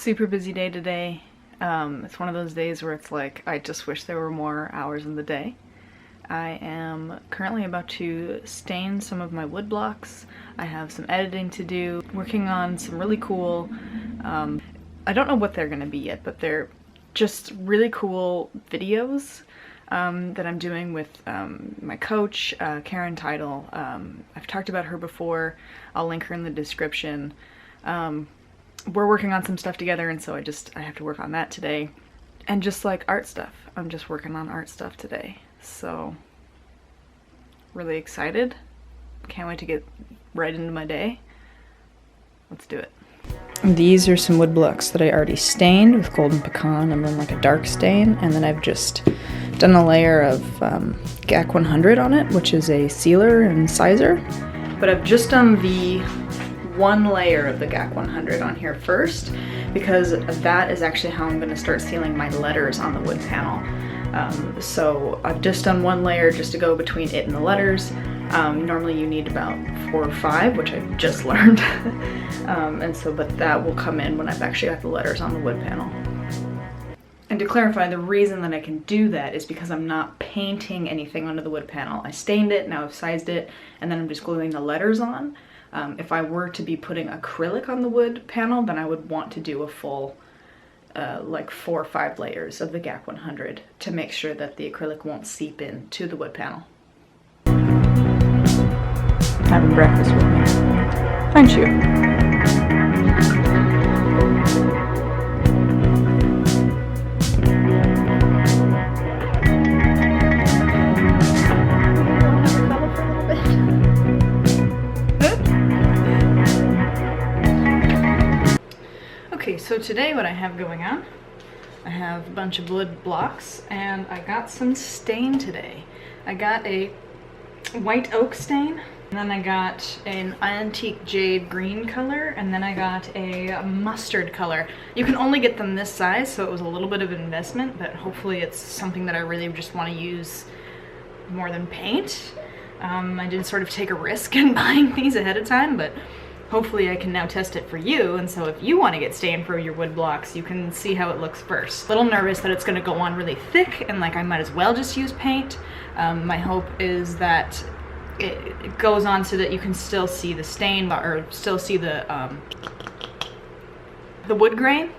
Super busy day today. It's one of those days where it's like, I just wish there were more hours in the day. I am currently about to stain some of my wood blocks. I have some editing to do, working on some really cool, I don't know what they're gonna be yet, but they're just really cool videos that I'm doing with my coach, Karen Tidal. I've talked about her before. I'll link her in the description. We're working on some stuff together, and so I have to work on that today. And just like art stuff. I'm just working on art stuff today. So, really excited. Can't wait to get right into my day. Let's do it. These are some wood blocks that I already stained with Golden Pecan and then like a dark stain, and then I've just done a layer of GAC 100 on it, which is a sealer and sizer. But I've just done the one layer of the GAC 100 on here first, because that is actually how I'm going to start sealing my letters on the wood panel. So I've just done one layer just to go between it and the letters. Normally you need about 4 or 5, which I've just learned. But that will come in when I've actually got the letters on the wood panel. And to clarify, the reason that I can do that is because I'm not painting anything onto the wood panel. I stained it, now I've sized it, and then I'm just gluing the letters on. If I were to be putting acrylic on the wood panel, then I would want to do a full like 4 or 5 layers of the GAC 100 to make sure that the acrylic won't seep into the wood panel. Having breakfast with me. Aren't you? Okay, so today what I have going on, I have a bunch of wood blocks, and I got some stain today. I got a white oak stain, and then I got an antique jade green color, and then I got a mustard color. You can only get them this size, so it was a little bit of an investment, but hopefully it's something that I really just want to use more than paint. I did sort of take a risk in buying these ahead of time, but hopefully I can now test it for you, and so if you want to get stain for your wood blocks, you can see how it looks first. A little nervous that it's going to go on really thick, and like I might as well just use paint. My hope is that it goes on so that you can still see the stain, or still see the wood grain.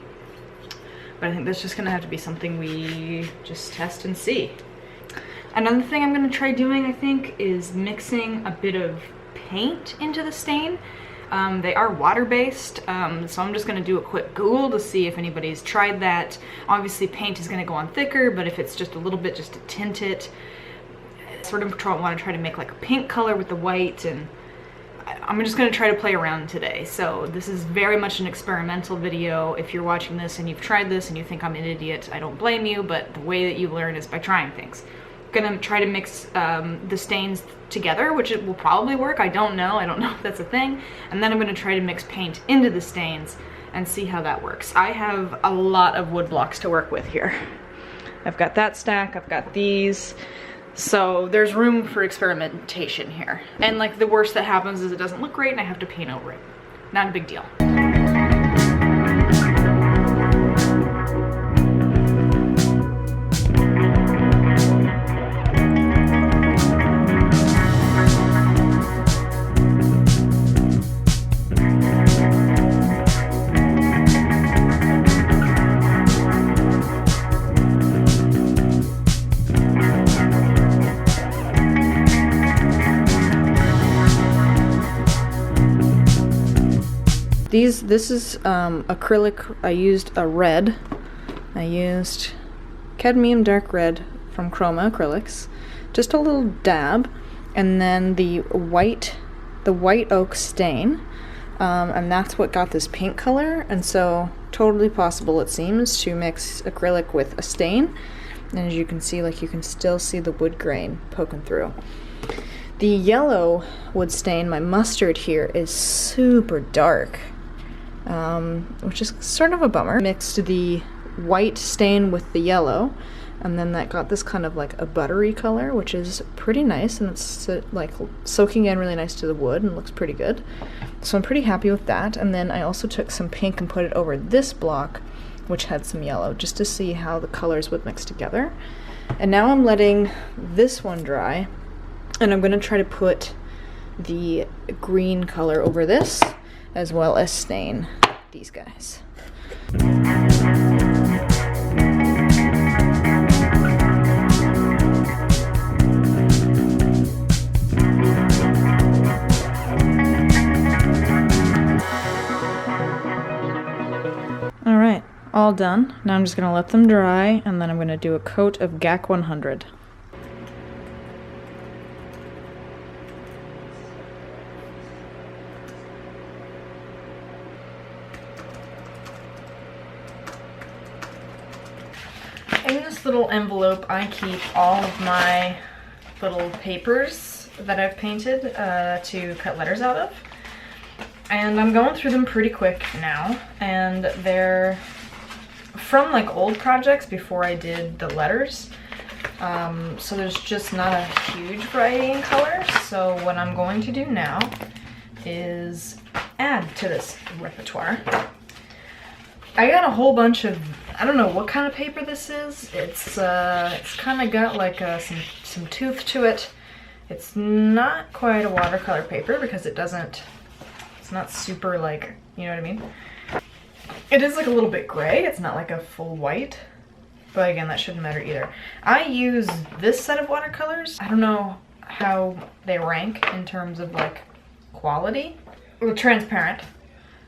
But I think that's just going to have to be something we just test and see. Another thing I'm going to try doing, I think, is mixing a bit of paint into the stain. They are water-based, so I'm just going to do a quick Google to see if anybody's tried that. Obviously paint is going to go on thicker, but if it's just a little bit just to tint it, I sort of want to try to make like a pink color with the white, and I'm just going to try to play around today. So this is very much an experimental video. If you're watching this and you've tried this and you think I'm an idiot, I don't blame you, but the way that you learn is by trying things. Gonna try to mix the stains together, which it will probably work. I don't know if that's a thing. And then I'm gonna try to mix paint into the stains and see how that works. I have a lot of wood blocks to work with here. I've got that stack, I've got these. So there's room for experimentation here. And like the worst that happens is it doesn't look great and I have to paint over it. Not a big deal. This is acrylic. I used a red. I used cadmium dark red from Chroma Acrylics. Just a little dab. And then the white oak stain. And that's what got this pink color. And so totally possible, it seems, to mix acrylic with a stain. And as you can see, like, you can still see the wood grain poking through. The yellow wood stain, my mustard here, is super dark. Which is sort of a bummer. Mixed the white stain with the yellow, and then that got this kind of like a buttery color, which is pretty nice, and it's like soaking in really nice to the wood and looks pretty good. So I'm pretty happy with that. And then I also took some pink and put it over this block, which had some yellow, just to see how the colors would mix together. And now I'm letting this one dry, and I'm gonna try to put the green color over this, as well as stain these guys. All right, all done. Now I'm just gonna let them dry, and then I'm gonna do a coat of GAC 100. In this little envelope, I keep all of my little papers that I've painted to cut letters out of. And I'm going through them pretty quick now, and they're from like old projects before I did the letters. So there's just not a huge variety in colors. So what I'm going to do now is add to this repertoire. I got a whole bunch of, I don't know what kind of paper this is. It's kind of got like some tooth to it. It's not quite a watercolor paper because it's not super like, you know what I mean? It is like a little bit gray. It's not like a full white, but again, that shouldn't matter either. I use this set of watercolors. I don't know how they rank in terms of like quality. Well, transparent.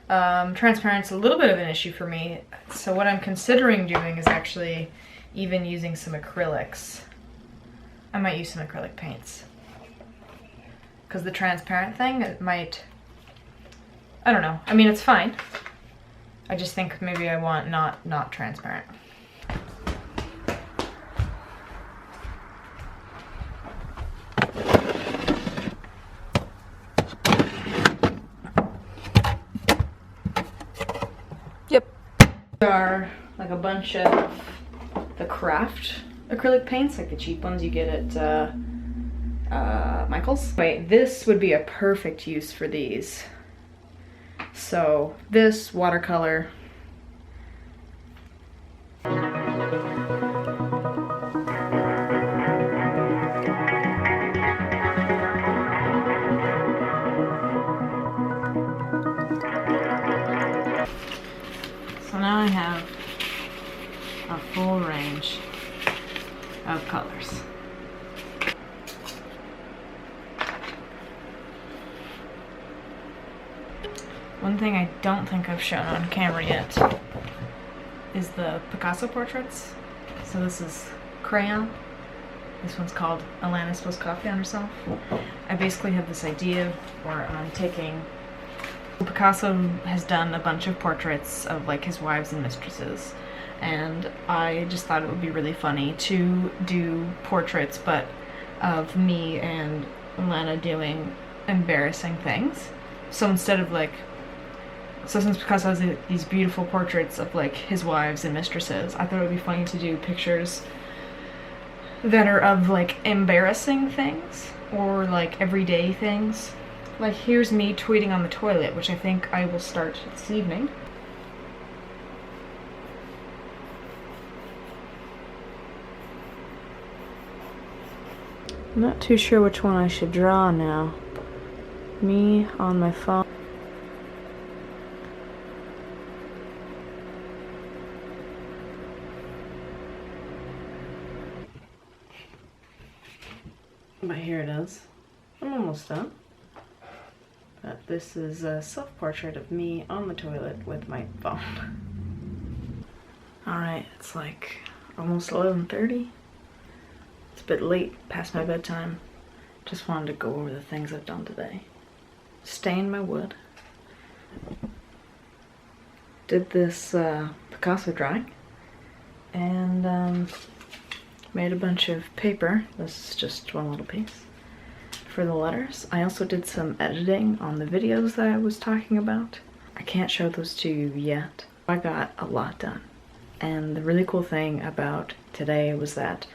Transparent's a little bit of an issue for me. So what I'm considering doing is actually even using some acrylics. I might use some acrylic paints. Because the transparent thing, it might, I don't know. I mean, it's fine. I just think maybe I want not transparent. Yep. There are like a bunch of the craft acrylic paints, like the cheap ones you get at Michael's. Wait, this would be a perfect use for these. So this watercolor. So now I have a full range of colors. One thing I don't think I've shown on camera yet is the Picasso portraits. So this is crayon. This one's called Alanis Spills Coffee on Herself. I basically have this idea where I'm taking... Picasso has done a bunch of portraits of like his wives and mistresses, and I just thought it would be really funny to do portraits but of me and Lana doing embarrassing things. So instead of like, so since Picasso has these beautiful portraits of like his wives and mistresses, I thought it would be funny to do pictures that are of like embarrassing things or like everyday things. Like here's me tweeting on the toilet, which I think I will start this evening. I'm not too sure which one I should draw now. Me on my phone. But here it is. I'm almost done. But this is a self-portrait of me on the toilet with my phone. Alright, it's like almost 11:30. It's a bit late, past my bedtime. Just wanted to go over the things I've done today. Stain my wood. Did this Picasso drawing. And made a bunch of paper. This is just one little piece for the letters. I also did some editing on the videos that I was talking about. I can't show those to you yet. I got a lot done. And the really cool thing about today was that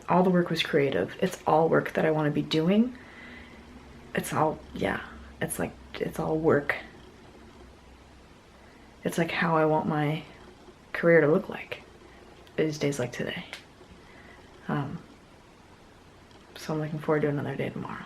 all the work was creative. It's all work that I want to be doing. It's all, yeah. it's like, it's all work. It's like how I want my career to look like these days like today. So I'm looking forward to another day tomorrow.